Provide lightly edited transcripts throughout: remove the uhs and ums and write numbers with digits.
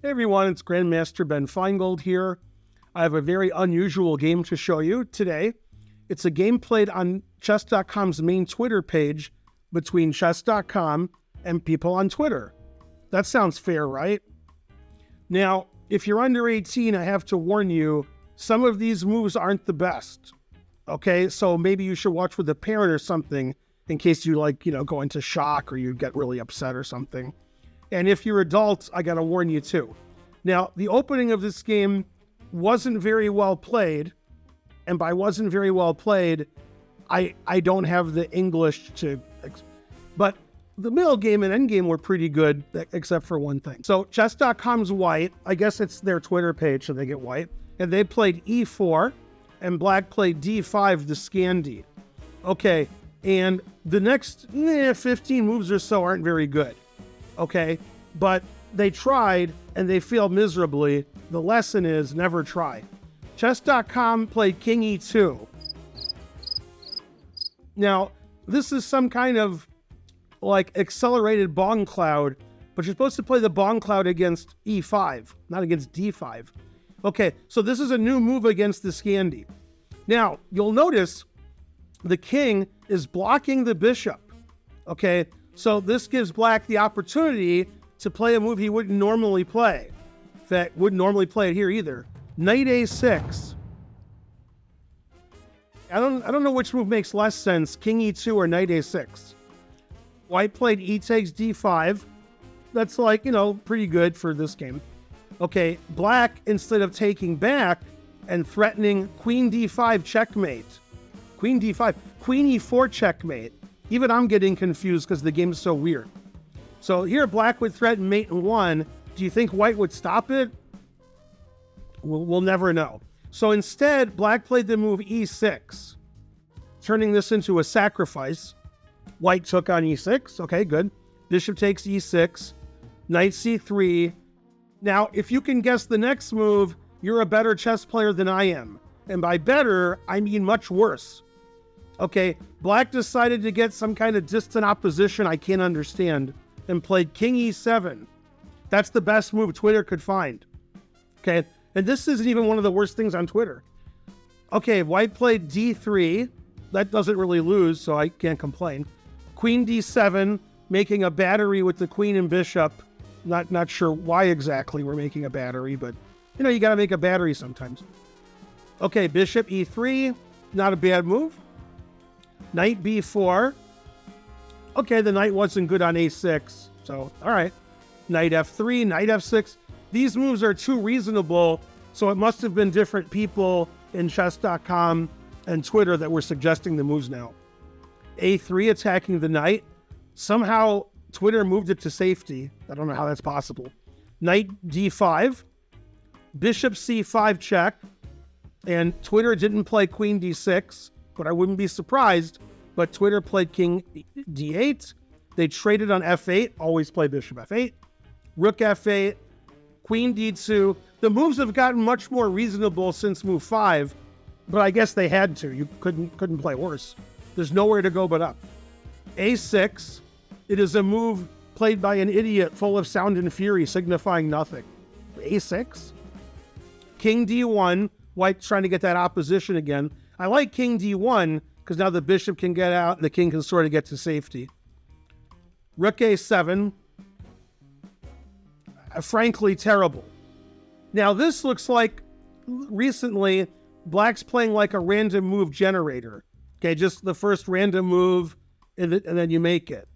Hey everyone, it's Grandmaster Ben Feingold here. I have a very unusual game to show you today. It's a game played on Chess.com's main Twitter page between Chess.com and people on Twitter. That sounds fair, right? Now, if you're under 18, I have to warn you, some of these moves aren't the best. Okay, so maybe you should watch with a parent or something in case you go into shock or you get really upset or something. And if you're adults, I gotta warn you too. Now, the opening of this game wasn't very well played. And by wasn't very well played, I don't have the English to, but the middle game and endgame were pretty good, except for one thing. So Chess.com's white, I guess it's their Twitter page, so they get white. And they played E4, and black played D5 to Scandi. Okay, and the next 15 moves or so aren't very good. Okay, but they tried and they failed miserably. The lesson is never try. Chess.com played King E2. Now, this is some kind of accelerated bong cloud, but you're supposed to play the bong cloud against E5, not against D5. Okay, so this is a new move against the Scandi. Now, you'll notice the king is blocking the bishop. Okay, so this gives black the opportunity to play a move he wouldn't normally play. In fact, wouldn't normally play it here either. Knight A6. I don't know which move makes less sense, King E2 or Knight A6. White played E takes D5. That's pretty good for this game. Okay, black, instead of taking back and threatening Queen D5 checkmate. Queen D5, Queen E4 checkmate. Even I'm getting confused because the game is so weird. So here black would threaten mate in 1. Do you think white would stop it? We'll never know. So instead, black played the move E6, turning this into a sacrifice. White took on E6. Okay, good. Bishop takes E6. Knight C3. Now, if you can guess the next move, you're a better chess player than I am. And by better, I mean much worse. Okay, black decided to get some kind of distant opposition I can't understand and played King E7. That's the best move Twitter could find. Okay, and this isn't even one of the worst things on Twitter. Okay, white played D3. That doesn't really lose, so I can't complain. Queen D7, making a battery with the queen and bishop. Not sure why exactly we're making a battery, but you gotta make a battery sometimes. Okay, bishop E3, not a bad move. Knight B4. Okay, the knight wasn't good on A6, so all right. Knight F3, Knight F6. These moves are too reasonable, so it must have been different people in Chess.com and Twitter that were suggesting the moves now. A3 attacking the knight. Somehow Twitter moved it to safety. I don't know how that's possible. Knight D5. Bishop C5 check. And Twitter didn't play Queen D6, but I wouldn't be surprised. But Twitter played King D8. They traded on F8. Always play Bishop F8. Rook F8. Queen D2. The moves have gotten much more reasonable since move 5, but I guess they had to. You couldn't play worse. There's nowhere to go but up. A6. It is a move played by an idiot full of sound and fury, signifying nothing. A6. King D1. White trying to get that opposition again. I like King D1 because now the bishop can get out and the king can sort of get to safety. Rook A7. Frankly, terrible. Now this looks like recently black's playing like a random move generator. Okay, just the first random move and then you make it.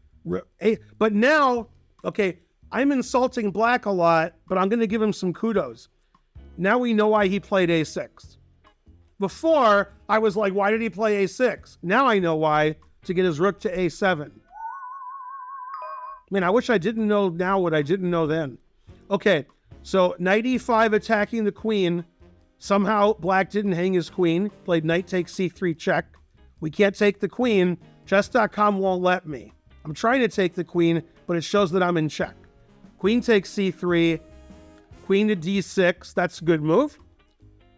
But now, okay, I'm insulting black a lot, but I'm going to give him some kudos. Now we know why he played A6. Before, I was like, why did he play A6? Now I know why, to get his rook to A7. Man, I wish I didn't know now what I didn't know then. Okay, so knight E5 attacking the queen. Somehow black didn't hang his queen. Played knight takes C3 check. We can't take the queen. Chess.com won't let me. I'm trying to take the queen, but it shows that I'm in check. Queen takes C3. Queen to D6. That's a good move.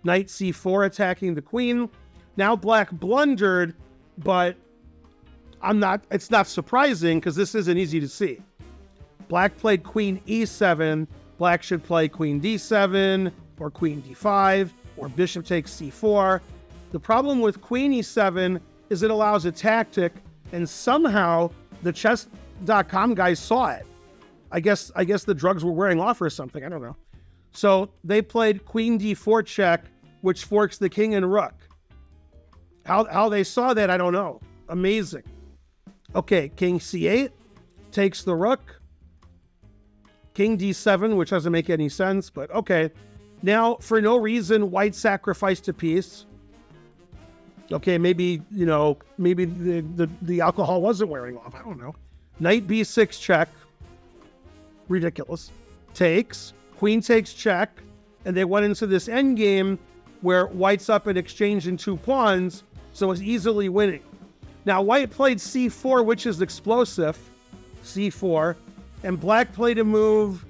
Knight C4 attacking the queen. Now black blundered, but it's not surprising because this isn't easy to see. Black played Queen E7. Black should play queen d7 or queen d5 or bishop takes c4. The problem with queen e7 is it allows a tactic, and somehow the Chess.com guys saw it. I guess the drugs were wearing off or something. I don't know. So they played queen d4 check, which forks the king and rook. How they saw that, I don't know. Amazing. Okay, king c8 takes the rook. King d7, which doesn't make any sense, but okay. Now, for no reason, white sacrificed a piece. Okay, maybe, maybe the alcohol wasn't wearing off. I don't know. Knight b6 check. Ridiculous. Takes. Queen takes check. And they went into this endgame where white's up in exchange in 2 pawns, so it's easily winning. Now, white played c4, which is explosive. c4. And black played a move.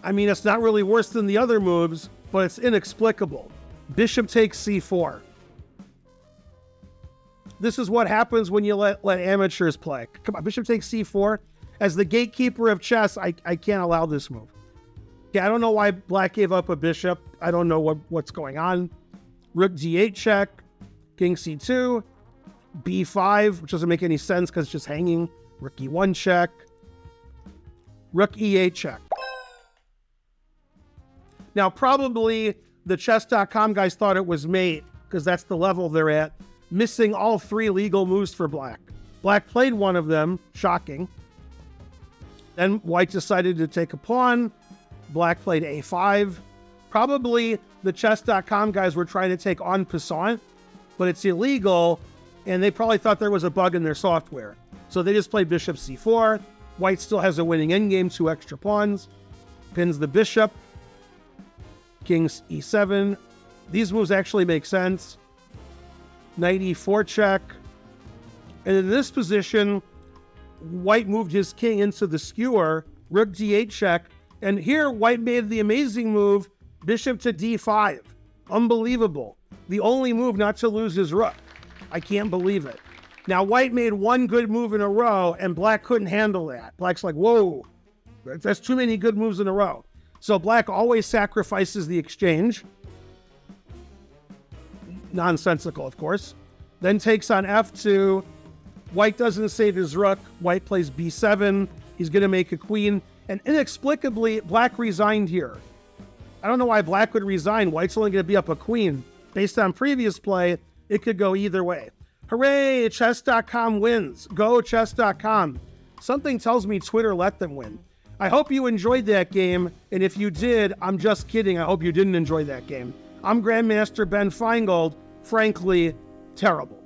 I mean, it's not really worse than the other moves, but it's inexplicable. Bishop takes c4. This is what happens when you let amateurs play. Come on, bishop takes c4. As the gatekeeper of chess, I can't allow this move. Yeah, I don't know why black gave up a bishop. I don't know what's going on. Rook d8 check. King c2. b5, which doesn't make any sense because it's just hanging. Rook e1 check. Rook e8 check. Now, probably the Chess.com guys thought it was mate because that's the level they're at, missing all 3 legal moves for black. Black played one of them, shocking. Then white decided to take a pawn. Black played a5. Probably the Chess.com guys were trying to take en passant, but it's illegal, and they probably thought there was a bug in their software. So they just played bishop c4. White still has a winning endgame, 2 extra pawns. Pins the bishop. King e7. These moves actually make sense. Knight e4 check. And in this position, white moved his king into the skewer. Rook d8 check. And here, white made the amazing move, bishop to d5. Unbelievable. The only move not to lose his rook. I can't believe it. Now, white made one good move in a row, and black couldn't handle that. Black's like, whoa, that's too many good moves in a row. So black always sacrifices the exchange. Nonsensical, of course. Then takes on f2. White doesn't save his rook. White plays b7. He's going to make a queen. And inexplicably, black resigned here. I don't know why black would resign. White's only going to be up a queen. Based on previous play, it could go either way. Hooray, Chess.com wins. Go Chess.com. Something tells me Twitter let them win. I hope you enjoyed that game, and if you did, I'm just kidding. I hope you didn't enjoy that game. I'm Grandmaster Ben Feingold. Frankly, terrible.